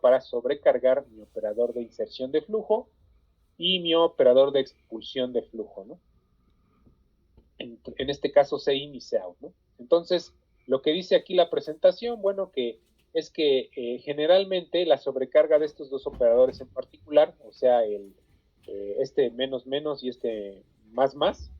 para sobrecargar mi operador de inserción de flujo y mi operador de expulsión de flujo, ¿no? En este caso CIN y COUT, ¿no? Entonces, lo que dice aquí la presentación, bueno, que es que generalmente la sobrecarga de estos dos operadores en particular, o sea, este menos menos y este más más,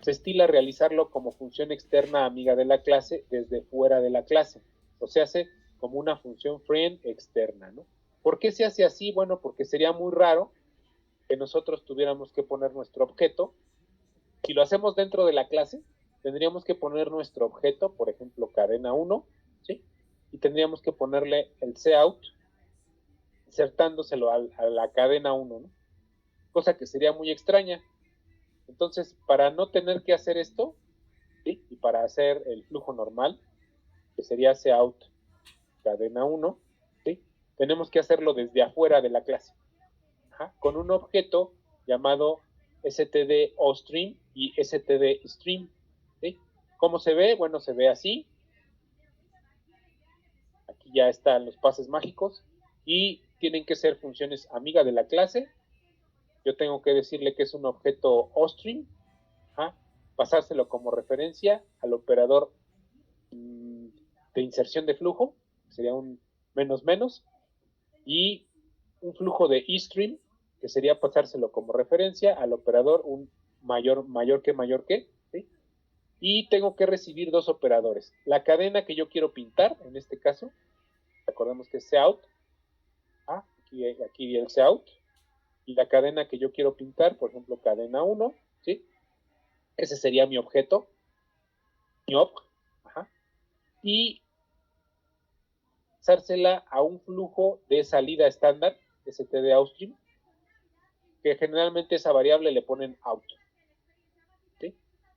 se estila realizarlo como función externa amiga de la clase desde fuera de la clase, o sea, hace como una función friend externa, ¿no? ¿Por qué se hace así? Bueno, porque sería muy raro que nosotros tuviéramos que poner nuestro objeto. Si lo hacemos dentro de la clase, tendríamos que poner nuestro objeto, por ejemplo, cadena 1, ¿sí? Y tendríamos que ponerle el cout, insertándoselo a la cadena 1, ¿no? Cosa que sería muy extraña. Entonces, para no tener que hacer esto, ¿sí? Y para hacer el flujo normal, que sería cout cadena 1, ¿sí? Tenemos que hacerlo desde afuera de la clase, con un objeto llamado std_ostream y std_stream, ¿sí? ¿Cómo se ve? Bueno, se ve así. Aquí ya están los pases mágicos y tienen que ser funciones amiga de la clase. Yo tengo que decirle que es un objeto ostream, pasárselo como referencia al operador de inserción de flujo, sería un menos menos, y un flujo de eStream, que sería pasárselo como referencia al operador un mayor que, ¿sí? Y tengo que recibir dos operadores. La cadena que yo quiero pintar, en este caso, recordemos que es cout, aquí el cout, y la cadena que yo quiero pintar, por ejemplo, cadena 1, ¿sí? Ese sería mi objeto, mi op, y pasársela a un flujo de salida estándar, std_outstream, que generalmente esa variable le ponen out. ¿Sí?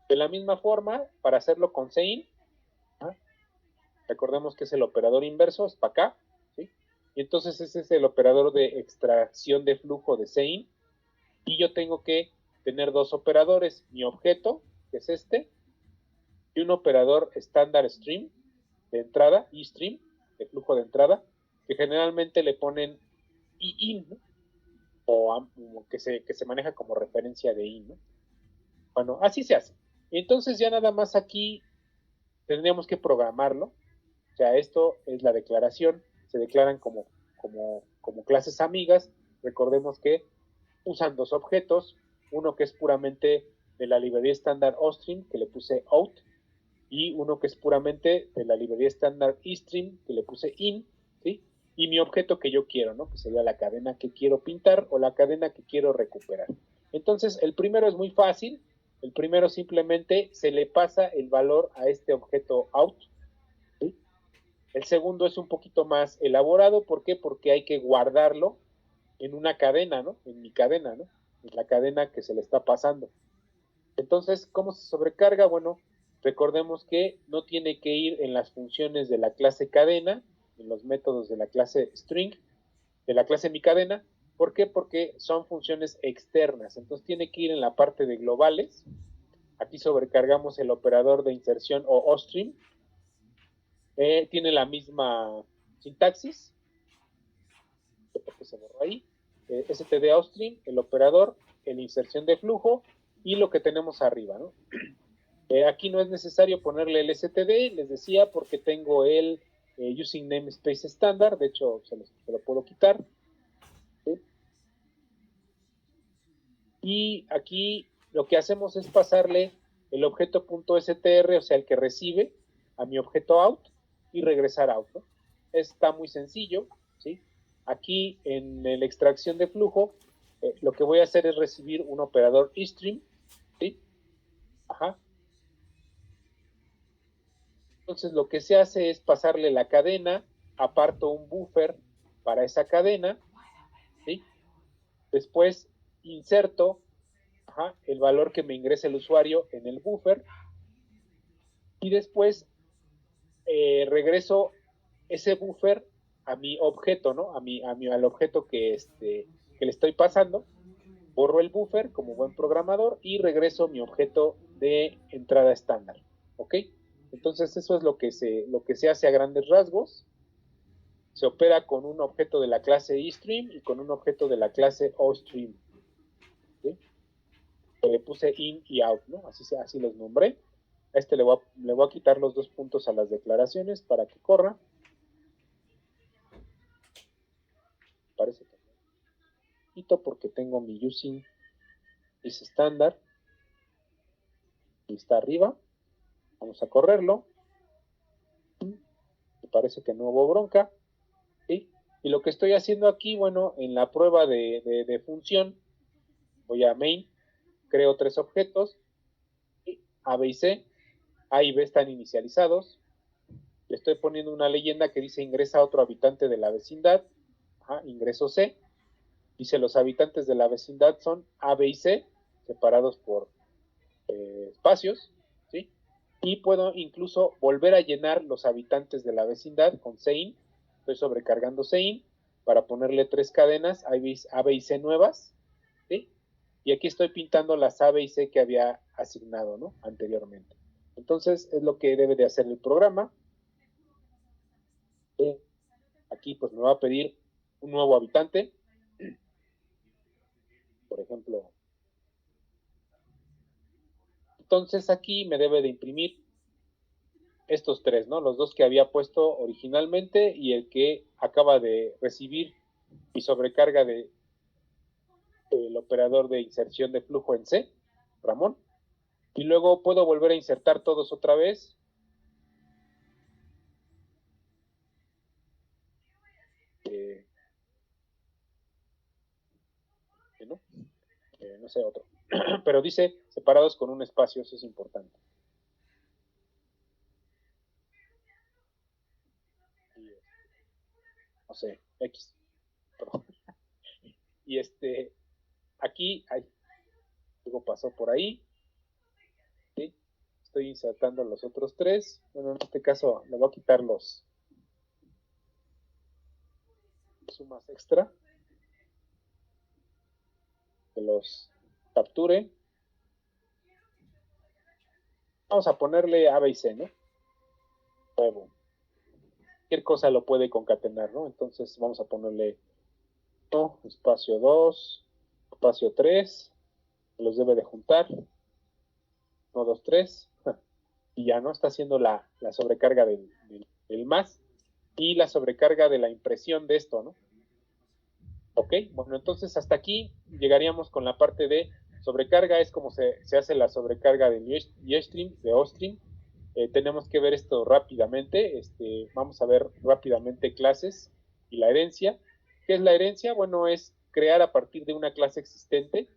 De la misma forma, para hacerlo con sein, recordemos que es el operador inverso, es para acá, ¿sí? Y entonces ese es el operador de extracción de flujo de sein, y yo tengo que tener dos operadores, mi objeto, que es este, y un operador estándar stream, de entrada, eStream, de flujo de entrada, que generalmente le ponen in, ¿no? O que se maneja como referencia de in, ¿no? Bueno, así se hace. Entonces ya nada más aquí tendríamos que programarlo. O sea, esto es la declaración. Se declaran como clases amigas. Recordemos que usan dos objetos. Uno que es puramente de la librería estándar ostream, que le puse out. Y uno que es puramente de la librería estándar eStream, que le puse in. ¿Sí? Y mi objeto que yo quiero, ¿no? Que sería la cadena que quiero pintar o la cadena que quiero recuperar. Entonces, el primero es muy fácil. El primero simplemente se le pasa el valor a este objeto out. ¿Sí? El segundo es un poquito más elaborado. ¿Por qué? Porque hay que guardarlo en una cadena, ¿no? En mi cadena, ¿no? En la cadena que se le está pasando. Entonces, ¿cómo se sobrecarga? Bueno, recordemos que no tiene que ir en las funciones de la clase cadena, en los métodos de la clase string, de la clase mi cadena. ¿Por qué? Porque son funciones externas. Entonces tiene que ir en la parte de globales. Aquí sobrecargamos el operador de inserción o ostream. Tiene la misma sintaxis. ¿Por qué se borró ahí? std ostream, el operador, el inserción de flujo y lo que tenemos arriba, ¿no? Aquí no es necesario ponerle el std, les decía, porque tengo el using namespace estándar. De hecho, se lo puedo quitar. ¿Sí? Y aquí lo que hacemos es pasarle el objeto .str, o sea, el que recibe, a mi objeto out y regresar out, ¿no? Está muy sencillo, ¿sí? Aquí en la extracción de flujo, lo que voy a hacer es recibir un operador eStream, ¿sí? Entonces lo que se hace es pasarle la cadena, aparto un buffer para esa cadena, ¿sí? Después inserto el valor que me ingresa el usuario en el buffer y después regreso ese buffer a mi objeto, ¿no? Al objeto que le estoy pasando, borro el buffer como buen programador y regreso mi objeto de entrada estándar, ¿ok? Entonces eso es lo que se hace a grandes rasgos. se opera con un objeto de la clase eStream y con un objeto de la clase OStream. ¿Sí? Le puse in y out, ¿no? Así los nombré. A este le voy a quitar los 2 puntos a las declaraciones para que corra. Parece que no quito porque tengo mi using is estándar y está arriba. Vamos a correrlo. Me parece que no hubo bronca. ¿Sí? Y lo que estoy haciendo aquí, bueno, en la prueba de función, voy a main, creo 3 objetos, A, B y C. A y B están inicializados. Le estoy poniendo una leyenda que dice ingresa otro habitante de la vecindad. Ingreso C. Dice los habitantes de la vecindad son A, B y C, separados por espacios, ¿sí? Y puedo incluso volver a llenar los habitantes de la vecindad con sein. Estoy sobrecargando sein para ponerle 3 cadenas A, B y C nuevas, ¿sí? Y aquí estoy pintando las A, B y C que había asignado, ¿no? Anteriormente. Entonces es lo que debe de hacer el programa. Aquí pues me va a pedir un nuevo habitante. Por ejemplo. Entonces aquí me debe de imprimir estos 3, ¿no? Los 2 que había puesto originalmente y el que acaba de recibir mi sobrecarga del operador de inserción de flujo en C, Ramón. Y luego puedo volver a insertar todos otra vez. No sé, otro. Pero dice separados con un espacio, eso es importante. No sé, X. Perdón. Y aquí, algo pasó por ahí. ¿Sí? Estoy insertando los otros 3. Bueno, en este caso le voy a quitar los sumas extra. Que los capture. Vamos a ponerle A, B y C, ¿no? Nuevo. Cualquier cosa lo puede concatenar, ¿no? Entonces vamos a ponerle espacio 2, espacio 3, los debe de juntar, 1, 2, 3, y ya no está haciendo la sobrecarga del más y la sobrecarga de la impresión de esto, ¿no? Ok, bueno, entonces hasta aquí llegaríamos con la parte de sobrecarga, es como se hace la sobrecarga de YStream, de OStream. Tenemos que ver esto rápidamente. Vamos a ver rápidamente clases y la herencia. ¿Qué es la herencia? Bueno, es crear a partir de una clase existente,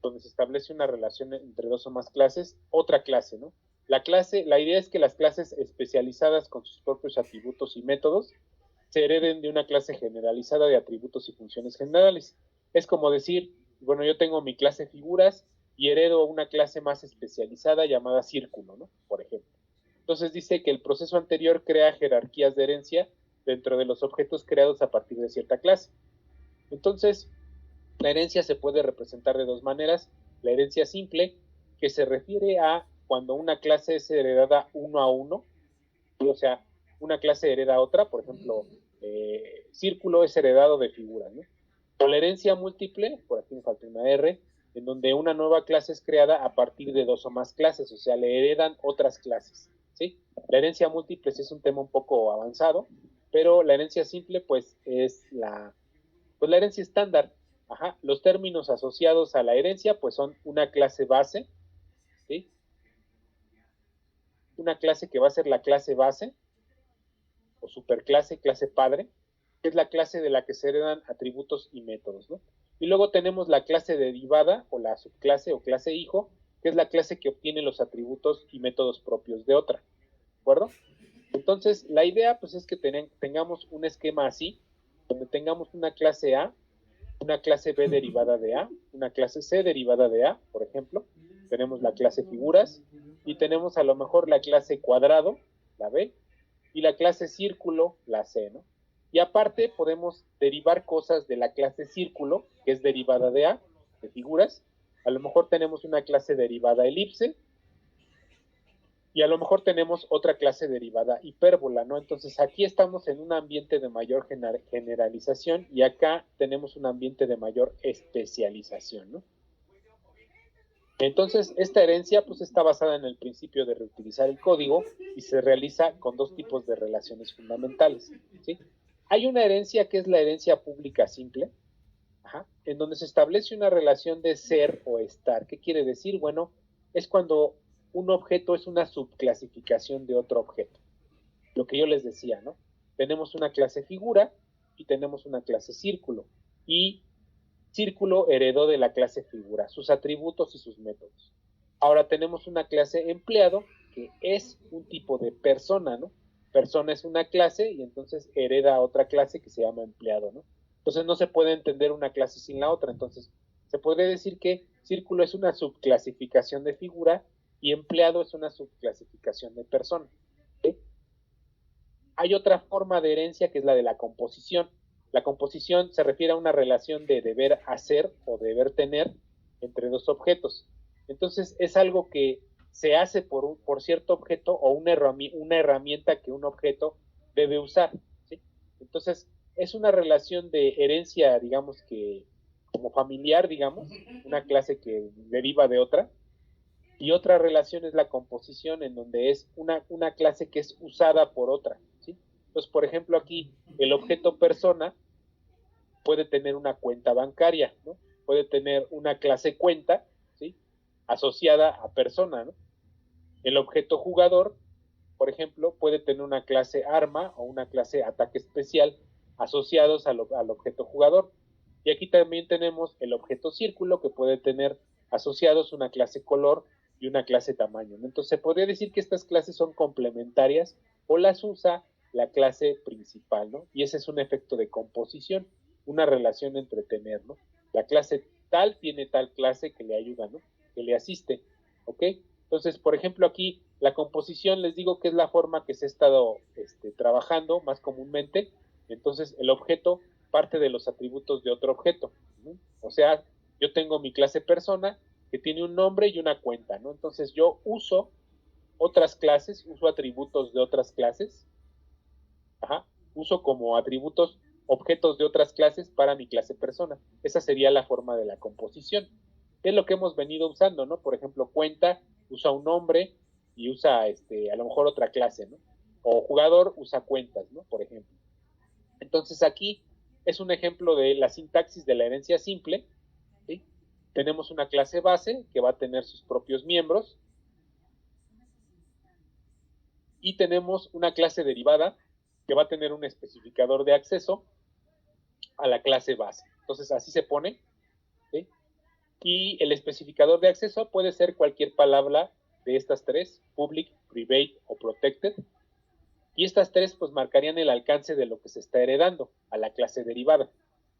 donde se establece una relación entre 2 o más clases, otra clase, ¿no? La idea es que las clases especializadas con sus propios atributos y métodos se hereden de una clase generalizada de atributos y funciones generales. Es como decir, bueno, yo tengo mi clase figuras y heredo una clase más especializada llamada círculo, ¿no? Por ejemplo. Entonces dice que el proceso anterior crea jerarquías de herencia dentro de los objetos creados a partir de cierta clase. Entonces, la herencia se puede representar de 2 maneras. La herencia simple, que se refiere a cuando una clase es heredada 1 a 1, o sea, una clase hereda a otra, por ejemplo, círculo es heredado de figuras, ¿no? O la herencia múltiple, por aquí me falta una R, en donde una nueva clase es creada a partir de 2 o más clases, o sea, le heredan otras clases, ¿sí? La herencia múltiple sí es un tema un poco avanzado, pero la herencia simple, pues, es la herencia estándar. Los términos asociados a la herencia, pues, son una clase base, ¿sí? Una clase que va a ser la clase base, o superclase, clase padre, que es la clase de la que se heredan atributos y métodos, ¿no? Y luego tenemos la clase derivada, o la subclase o clase hijo, que es la clase que obtiene los atributos y métodos propios de otra, ¿de acuerdo? Entonces, la idea, pues, es que tengamos un esquema así, donde tengamos una clase A, una clase B derivada de A, una clase C derivada de A, por ejemplo. Tenemos la clase figuras y tenemos a lo mejor la clase cuadrado, la B, y la clase círculo, la C, ¿no? Y aparte podemos derivar cosas de la clase círculo, que es derivada de A, de figuras. A lo mejor tenemos una clase derivada elipse, Y a lo mejor tenemos otra clase derivada hipérbola, ¿no? Entonces aquí estamos en un ambiente de mayor generalización y acá tenemos un ambiente de mayor especialización, ¿no? Entonces, esta herencia pues está basada en el principio de reutilizar el código y se realiza con dos tipos de relaciones fundamentales, ¿sí? Hay una herencia que es la herencia pública simple, en donde se establece una relación de ser o estar. ¿Qué quiere decir? Bueno, es cuando un objeto es una subclasificación de otro objeto. Lo que yo les decía, ¿no? Tenemos una clase figura y tenemos una clase círculo. Y círculo heredó de la clase figura, sus atributos y sus métodos. Ahora tenemos una clase empleado, que es un tipo de persona, ¿no? Persona es una clase y entonces hereda a otra clase que se llama empleado, ¿no? Entonces no se puede entender una clase sin la otra. Entonces se podría decir que círculo es una subclasificación de figura y empleado es una subclasificación de persona. ¿Sí? Hay otra forma de herencia que es la de la composición. La composición se refiere a una relación de deber hacer o deber tener entre dos objetos. Entonces es algo que se hace por cierto objeto o una herramienta que un objeto debe usar. ¿Sí? Entonces es una relación de herencia, digamos que como familiar, digamos, una clase que deriva de otra. Y otra relación es la composición, en donde es una clase que es usada por otra. ¿Sí? Entonces, por ejemplo, aquí el objeto persona puede tener una cuenta bancaria, ¿no? Puede tener una clase cuenta, ¿sí? Asociada a persona, ¿no? El objeto jugador, por ejemplo, puede tener una clase arma o una clase ataque especial asociados al objeto jugador. Y aquí también tenemos el objeto círculo, que puede tener asociados una clase color y una clase tamaño, ¿no? Entonces se podría decir que estas clases son complementarias o las usa la clase principal, ¿no? Y ese es un efecto de composición, una relación entre tener, ¿no? La clase tal tiene tal clase que le ayuda, ¿no? Que le asiste, ¿ok? Entonces, por ejemplo, aquí la composición les digo que es la forma que se ha estado trabajando más comúnmente. Entonces, el objeto parte de los atributos de otro objeto, ¿no? O sea, yo tengo mi clase persona que tiene un nombre y una cuenta, ¿no? Entonces, yo uso otras clases, uso atributos de otras clases, uso como atributos objetos de otras clases para mi clase persona. Esa sería la forma de la composición. Es lo que hemos venido usando, ¿no? Por ejemplo, cuenta usa un nombre y usa a lo mejor otra clase, ¿no? O jugador usa cuentas, ¿no? Por ejemplo. Entonces aquí es un ejemplo de la sintaxis de la herencia simple, ¿sí? Tenemos una clase base que va a tener sus propios miembros y tenemos una clase derivada que va a tener un especificador de acceso a la clase base. Entonces así se pone, ¿sí? Y el especificador de acceso puede ser cualquier palabra de estas tres, public, private o protected. Y estas tres pues marcarían el alcance de lo que se está heredando a la clase derivada.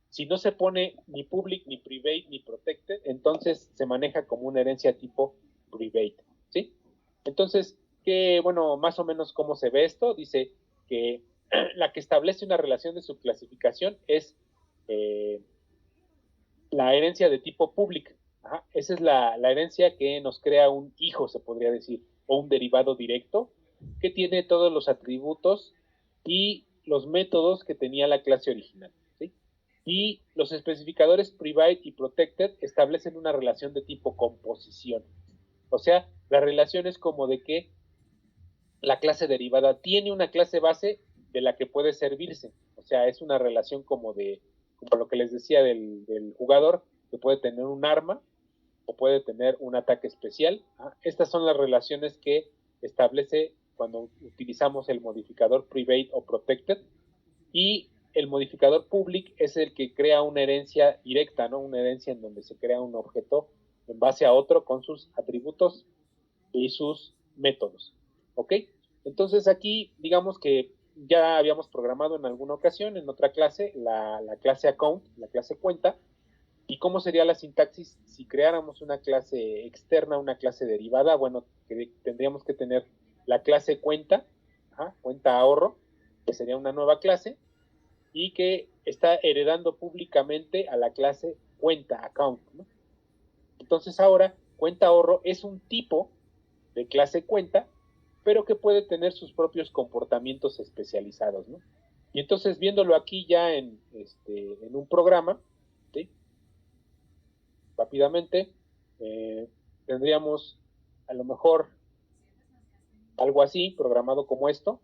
Si no se pone ni public, ni private, ni protected, entonces se maneja como una herencia tipo private, ¿sí? Entonces, bueno, más o menos cómo se ve esto, dice que la que establece una relación de subclasificación es la herencia de tipo public. Esa es la herencia que nos crea un hijo, se podría decir, o un derivado directo, que tiene todos los atributos y los métodos que tenía la clase original. ¿Sí? Y los especificadores private y protected establecen una relación de tipo composición. O sea, la relación es como de que la clase derivada tiene una clase base de la que puede servirse. O sea, es una relación como lo que les decía del jugador, que puede tener un arma o puede tener un ataque especial. Estas son las relaciones que establece cuando utilizamos el modificador private o protected, y el modificador public es el que crea una herencia directa, ¿no? Una herencia en donde se crea un objeto en base a otro con sus atributos y sus métodos, ¿ok? Entonces aquí digamos que ya habíamos programado en alguna ocasión, en otra clase, la clase account, la clase cuenta. ¿Y cómo sería la sintaxis si creáramos una clase externa, una clase derivada? Bueno, tendríamos que tener la clase cuenta, cuenta ahorro, que sería una nueva clase, y que está heredando públicamente a la clase cuenta, account, ¿no? Entonces ahora, cuenta ahorro es un tipo de clase cuenta pero que puede tener sus propios comportamientos especializados, ¿no? Y entonces, viéndolo aquí ya en un programa, ¿sí? Rápidamente, tendríamos a lo mejor algo así, programado como esto.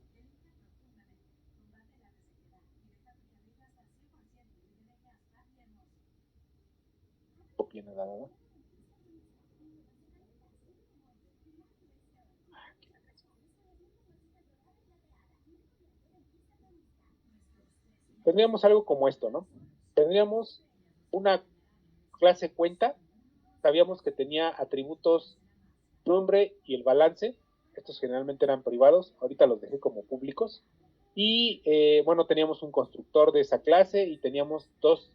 Copia nada, ¿no? Tendríamos algo como esto, ¿no? Tendríamos una clase cuenta, sabíamos que tenía atributos nombre y el balance, estos generalmente eran privados, ahorita los dejé como públicos, y bueno, teníamos un constructor de esa clase y teníamos dos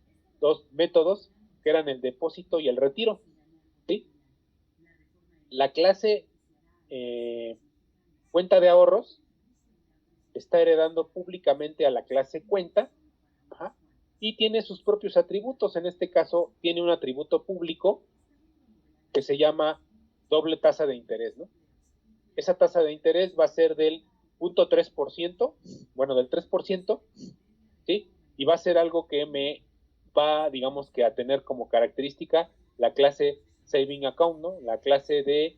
métodos que eran el depósito y el retiro, ¿sí? La clase cuenta de ahorros está heredando públicamente a la clase cuenta, ajá, y tiene sus propios atributos. En este caso tiene un atributo público que se llama doble tasa de interés, ¿no? Esa tasa de interés va a ser del 0.3%, bueno, del 3%, ¿sí? Y va a ser algo que me va, digamos que a tener como característica la clase saving account, ¿no? La clase de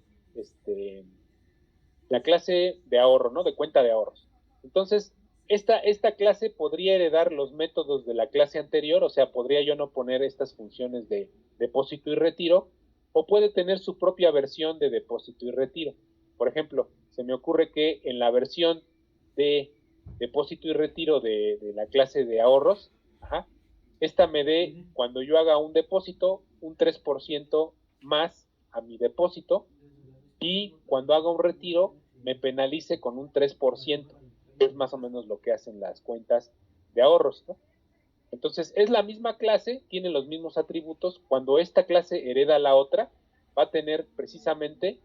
ahorro, ¿no? De cuenta de ahorros. Entonces, esta clase podría heredar los métodos de la clase anterior, o sea, podría yo no poner estas funciones de depósito y retiro, o puede tener su propia versión de depósito y retiro. Por ejemplo, se me ocurre que en la versión de depósito y retiro de la clase de ahorros, ajá, esta me dé, cuando yo haga un depósito, un 3% más a mi depósito, y cuando haga un retiro me penalice con un 3%, que es más o menos lo que hacen las cuentas de ahorros, ¿no? Entonces es la misma clase, tiene los mismos atributos. Cuando esta clase hereda a la otra, va a tener precisamente,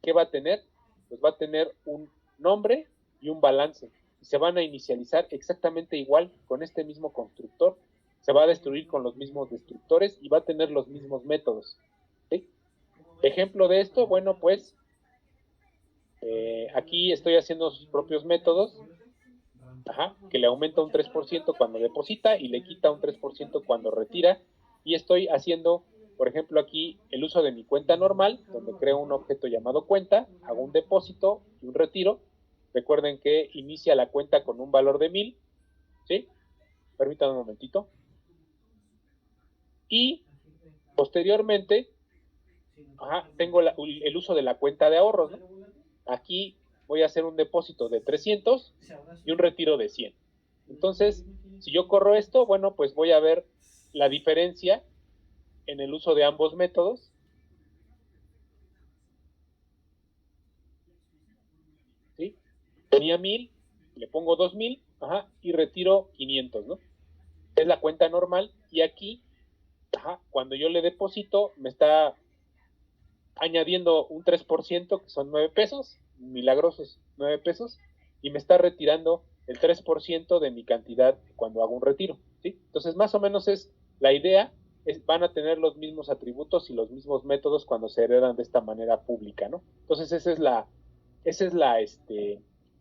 ¿qué va a tener? Pues va a tener un nombre y un balance, y se van a inicializar exactamente igual con este mismo constructor, se va a destruir con los mismos destructores y va a tener los mismos métodos, ¿sí? Ejemplo de esto, bueno, pues aquí estoy haciendo sus propios métodos, ajá, que le aumenta un 3% cuando deposita y le quita un 3% cuando retira, y estoy haciendo, por ejemplo, aquí el uso de mi cuenta normal, donde creo un objeto llamado cuenta, hago un depósito y un retiro. Recuerden que inicia la cuenta con un valor de 1000, ¿sí? Permítanme un momentito. Y posteriormente, ajá, tengo el uso de la cuenta de ahorros, ¿no? Aquí voy a hacer un depósito de 300 y un retiro de 100. Entonces, si yo corro esto, bueno, pues voy a ver la diferencia en el uso de ambos métodos. ¿Sí? Tenía 1000, le pongo 2000, ajá, y retiro 500, ¿no? Es la cuenta normal, y aquí, ajá, cuando yo le deposito, me está añadiendo un 3%, que son 9 pesos, milagrosos 9 pesos, y me está retirando el 3% de mi cantidad cuando hago un retiro, ¿sí? Entonces, más o menos es la idea, van a tener los mismos atributos y los mismos métodos cuando se heredan de esta manera pública, ¿no? Entonces,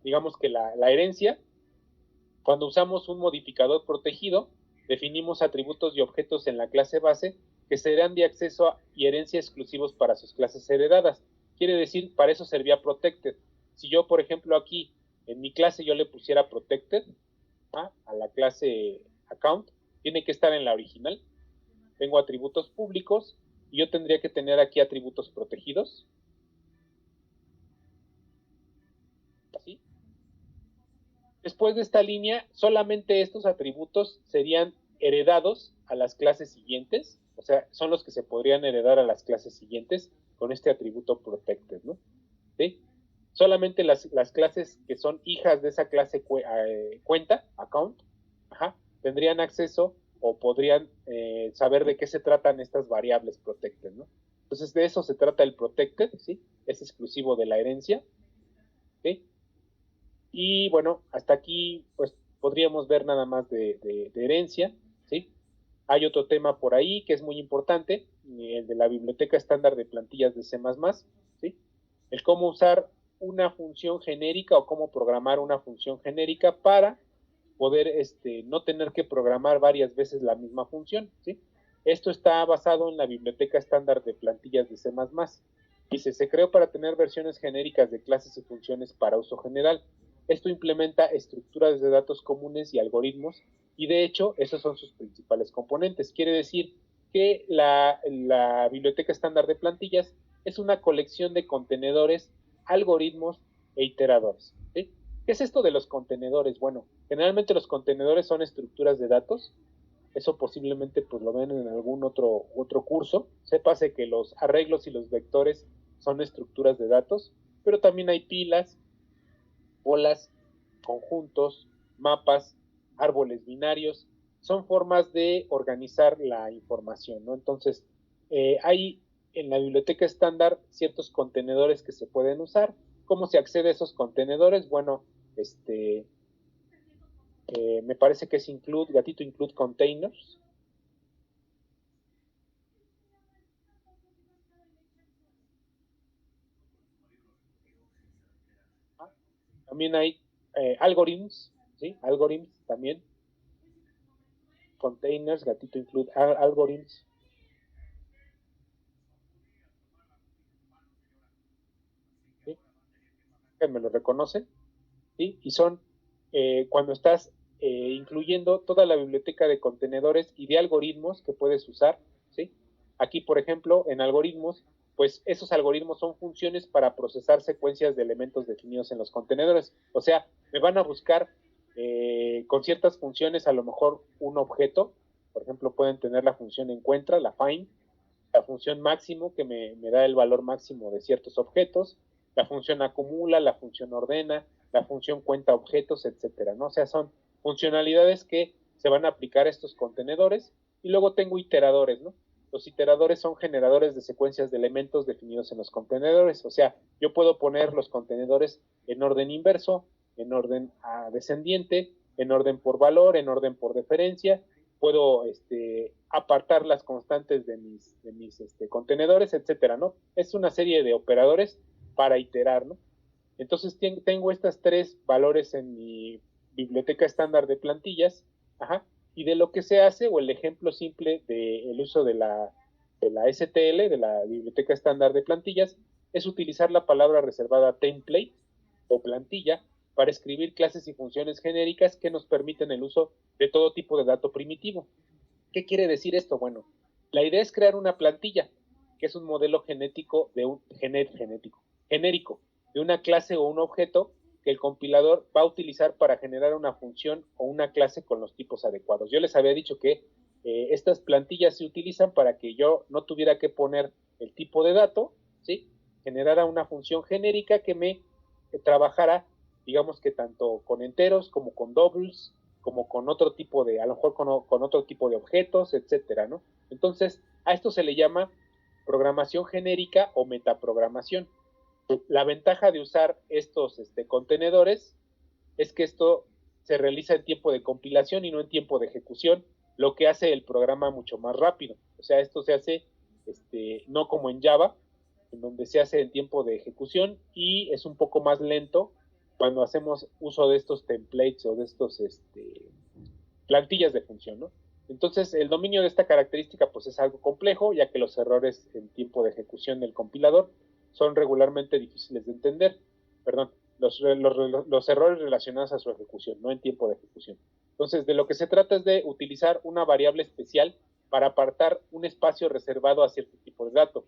digamos que la herencia. Cuando usamos un modificador protegido, definimos atributos y objetos en la clase base que serán de acceso y herencia exclusivos para sus clases heredadas. Quiere decir, para eso servía protected. Si yo, por ejemplo, aquí en mi clase yo le pusiera protected a la clase account, tiene que estar en la original. Tengo atributos públicos y yo tendría que tener aquí atributos protegidos. Así. Después de esta línea, solamente estos atributos serían heredados a las clases siguientes, o sea, son los que se podrían heredar a las clases siguientes con este atributo protected, ¿no? ¿Sí? Solamente las clases que son hijas de esa clase cuenta, account, ajá, tendrían acceso o podrían saber de qué se tratan estas variables protected, ¿no? Entonces de eso se trata el protected, ¿sí? Es exclusivo de la herencia, ¿sí? Y bueno, hasta aquí pues podríamos ver nada más de herencia, ¿sí? Hay otro tema por ahí que es muy importante, el de la biblioteca estándar de plantillas de C++, ¿sí? El cómo usar una función genérica o cómo programar una función genérica para poder no tener que programar varias veces la misma función, ¿sí? Esto está basado en la biblioteca estándar de plantillas de C++. Dice, se creó para tener versiones genéricas de clases y funciones para uso general. Esto implementa estructuras de datos comunes y algoritmos, y de hecho, esos son sus principales componentes. Quiere decir que la biblioteca estándar de plantillas es una colección de contenedores, algoritmos e iteradores, ¿sí? ¿Qué es esto de los contenedores? Bueno, generalmente los contenedores son estructuras de datos. Eso posiblemente pues lo ven en algún otro curso. Sépase que los arreglos y los vectores son estructuras de datos, pero también hay pilas, bolas, conjuntos, mapas, árboles binarios. Son formas de organizar la información, ¿no? Entonces, hay en la biblioteca estándar ciertos contenedores que se pueden usar. ¿Cómo se accede a esos contenedores? Bueno, me parece que es gatito include containers. También hay algorithms, ¿sí? Algorithms también. Containers, gatito include algorithms. ¿Sí? Me lo reconocen, ¿sí? Y son cuando estás incluyendo toda la biblioteca de contenedores y de algoritmos que puedes usar, ¿sí? Aquí, por ejemplo, en algoritmos, pues esos algoritmos son funciones para procesar secuencias de elementos definidos en los contenedores. O sea, me van a buscar con ciertas funciones a lo mejor un objeto. Por ejemplo, pueden tener la función encuentra, la find, la función máximo que me da el valor máximo de ciertos objetos, la función acumula, la función ordena, la función cuenta objetos, etcétera, ¿no? O sea, son funcionalidades que se van a aplicar a estos contenedores. Y luego tengo iteradores, ¿no? Los iteradores son generadores de secuencias de elementos definidos en los contenedores. O sea, yo puedo poner los contenedores en orden inverso, en orden descendiente, en orden por valor, en orden por deferencia. Puedo apartar las constantes de mis contenedores, etcétera, ¿no? Es una serie de operadores para iterar, ¿no? Entonces tengo estas tres valores en mi biblioteca estándar de plantillas, ajá, y de lo que se hace, o el ejemplo simple del uso de la STL, de la biblioteca estándar de plantillas, es utilizar la palabra reservada template o plantilla para escribir clases y funciones genéricas que nos permiten el uso de todo tipo de dato primitivo. ¿Qué quiere decir esto? Bueno, la idea es crear una plantilla, que es un modelo genético de un genérico de una clase o un objeto que el compilador va a utilizar para generar una función o una clase con los tipos adecuados. Yo les había dicho que estas plantillas se utilizan para que yo no tuviera que poner el tipo de dato, ¿sí? Generara una función genérica que me trabajara, digamos que tanto con enteros como con doubles, como con otro tipo de, a lo mejor con otro tipo de objetos, etcétera, ¿no? Entonces, a esto se le llama programación genérica o metaprogramación. La ventaja de usar estos contenedores es que esto se realiza en tiempo de compilación y no en tiempo de ejecución, lo que hace el programa mucho más rápido. O sea, esto se hace no como en Java, en donde se hace en tiempo de ejecución y es un poco más lento cuando hacemos uso de estos templates o de estos plantillas de función, ¿no? Entonces, el dominio de esta característica pues es algo complejo, ya que los errores en tiempo de ejecución del compilador son regularmente difíciles de entender. Perdón, los errores relacionados a su ejecución, no en tiempo de ejecución. Entonces, de lo que se trata es de utilizar una variable especial para apartar un espacio reservado a cierto tipo de dato.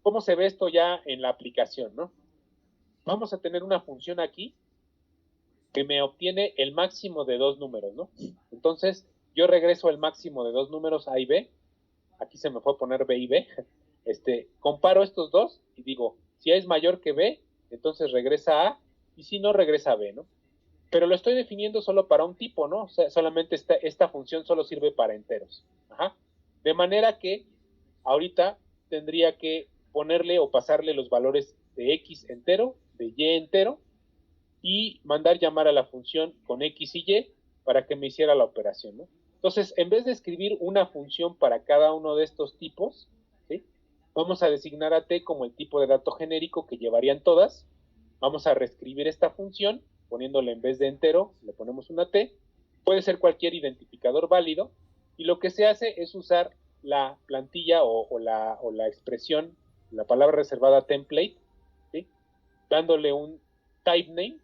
¿Cómo se ve esto ya en la aplicación, no? Vamos a tener una función aquí que me obtiene el máximo de dos números, ¿no? Entonces, yo regreso el máximo de dos números A y B. Aquí se me fue a poner B y B. Comparo estos dos y digo, si A es mayor que B, entonces regresa A, y si no, regresa a B, ¿no? Pero lo estoy definiendo solo para un tipo, ¿no? O sea, solamente esta función solo sirve para enteros. Ajá. De manera que ahorita tendría que ponerle o pasarle los valores de X entero, de Y entero, y mandar llamar a la función con X y Y para que me hiciera la operación, ¿no? Entonces, en vez de escribir una función para cada uno de estos tipos, ¿sí? Vamos a designar a T como el tipo de dato genérico que llevarían todas. Vamos a reescribir esta función, poniéndole en vez de entero, le ponemos una t, puede ser cualquier identificador válido, y lo que se hace es usar la plantilla o la expresión, la palabra reservada template, ¿sí? Dándole un type name,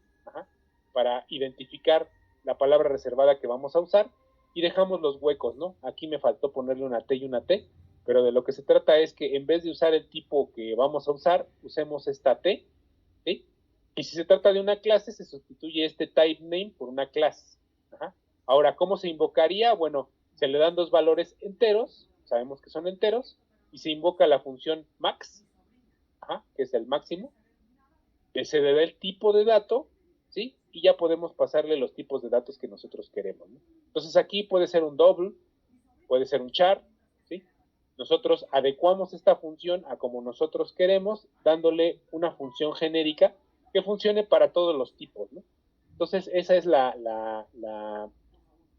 para identificar la palabra reservada que vamos a usar, y dejamos los huecos, ¿no? Aquí me faltó ponerle una T y una T, pero de lo que se trata es que en vez de usar el tipo que vamos a usar, usemos esta T, ¿sí? Y si se trata de una clase, se sustituye este type name por una clase. Ahora, ¿cómo se invocaría? Bueno, se le dan dos valores enteros, sabemos que son enteros, y se invoca la función max, que es el máximo, que se le da el tipo de dato, ¿sí? Y ya podemos pasarle los tipos de datos que nosotros queremos, ¿no? Entonces aquí puede ser un double, puede ser un char, ¿sí? Nosotros adecuamos esta función a como nosotros queremos, dándole una función genérica que funcione para todos los tipos, ¿no? Entonces esa es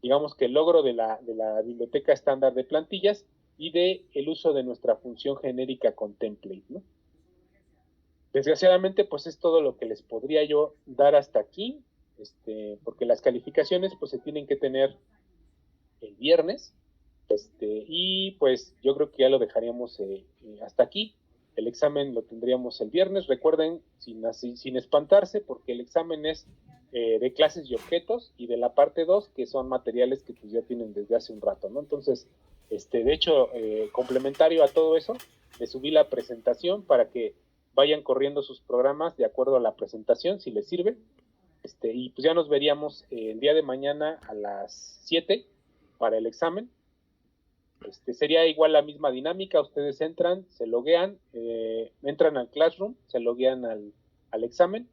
digamos que el logro de la biblioteca estándar de plantillas y de el uso de nuestra función genérica con template, ¿no? Desgraciadamente, pues es todo lo que les podría yo dar hasta aquí, porque las calificaciones pues se tienen que tener el viernes, y pues yo creo que ya lo dejaríamos hasta aquí. El examen lo tendríamos el viernes, recuerden, sin espantarse, porque el examen es de clases y objetos, y de la parte 2, que son materiales que pues ya tienen desde hace un rato, ¿no? Entonces, de hecho, complementario a todo eso, les subí la presentación para que vayan corriendo sus programas de acuerdo a la presentación, si les sirve, y pues ya nos veríamos el día de mañana a las 7 para el examen. Sería igual la misma dinámica, ustedes entran, se loguean, entran al Classroom, se loguean al examen,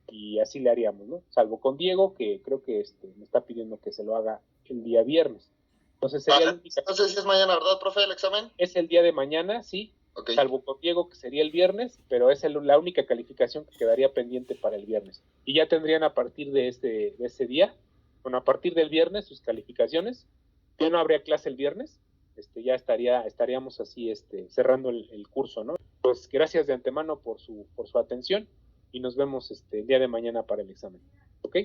y así le haríamos, ¿no? Salvo con Diego, que creo que me está pidiendo que se lo haga el día viernes. Entonces sería entonces sí es mañana, ¿verdad, profe, el examen? Es el día de mañana, sí. Okay. Salvo con Diego, que sería el viernes, pero es la única calificación que quedaría pendiente para el viernes. Y ya tendrían a partir de ese día, bueno, a partir del viernes, sus calificaciones. Ya no habría clase el viernes, ya estaríamos así cerrando el curso, ¿no? Pues gracias de antemano por su atención, y nos vemos el día de mañana para el examen. ¿Ok?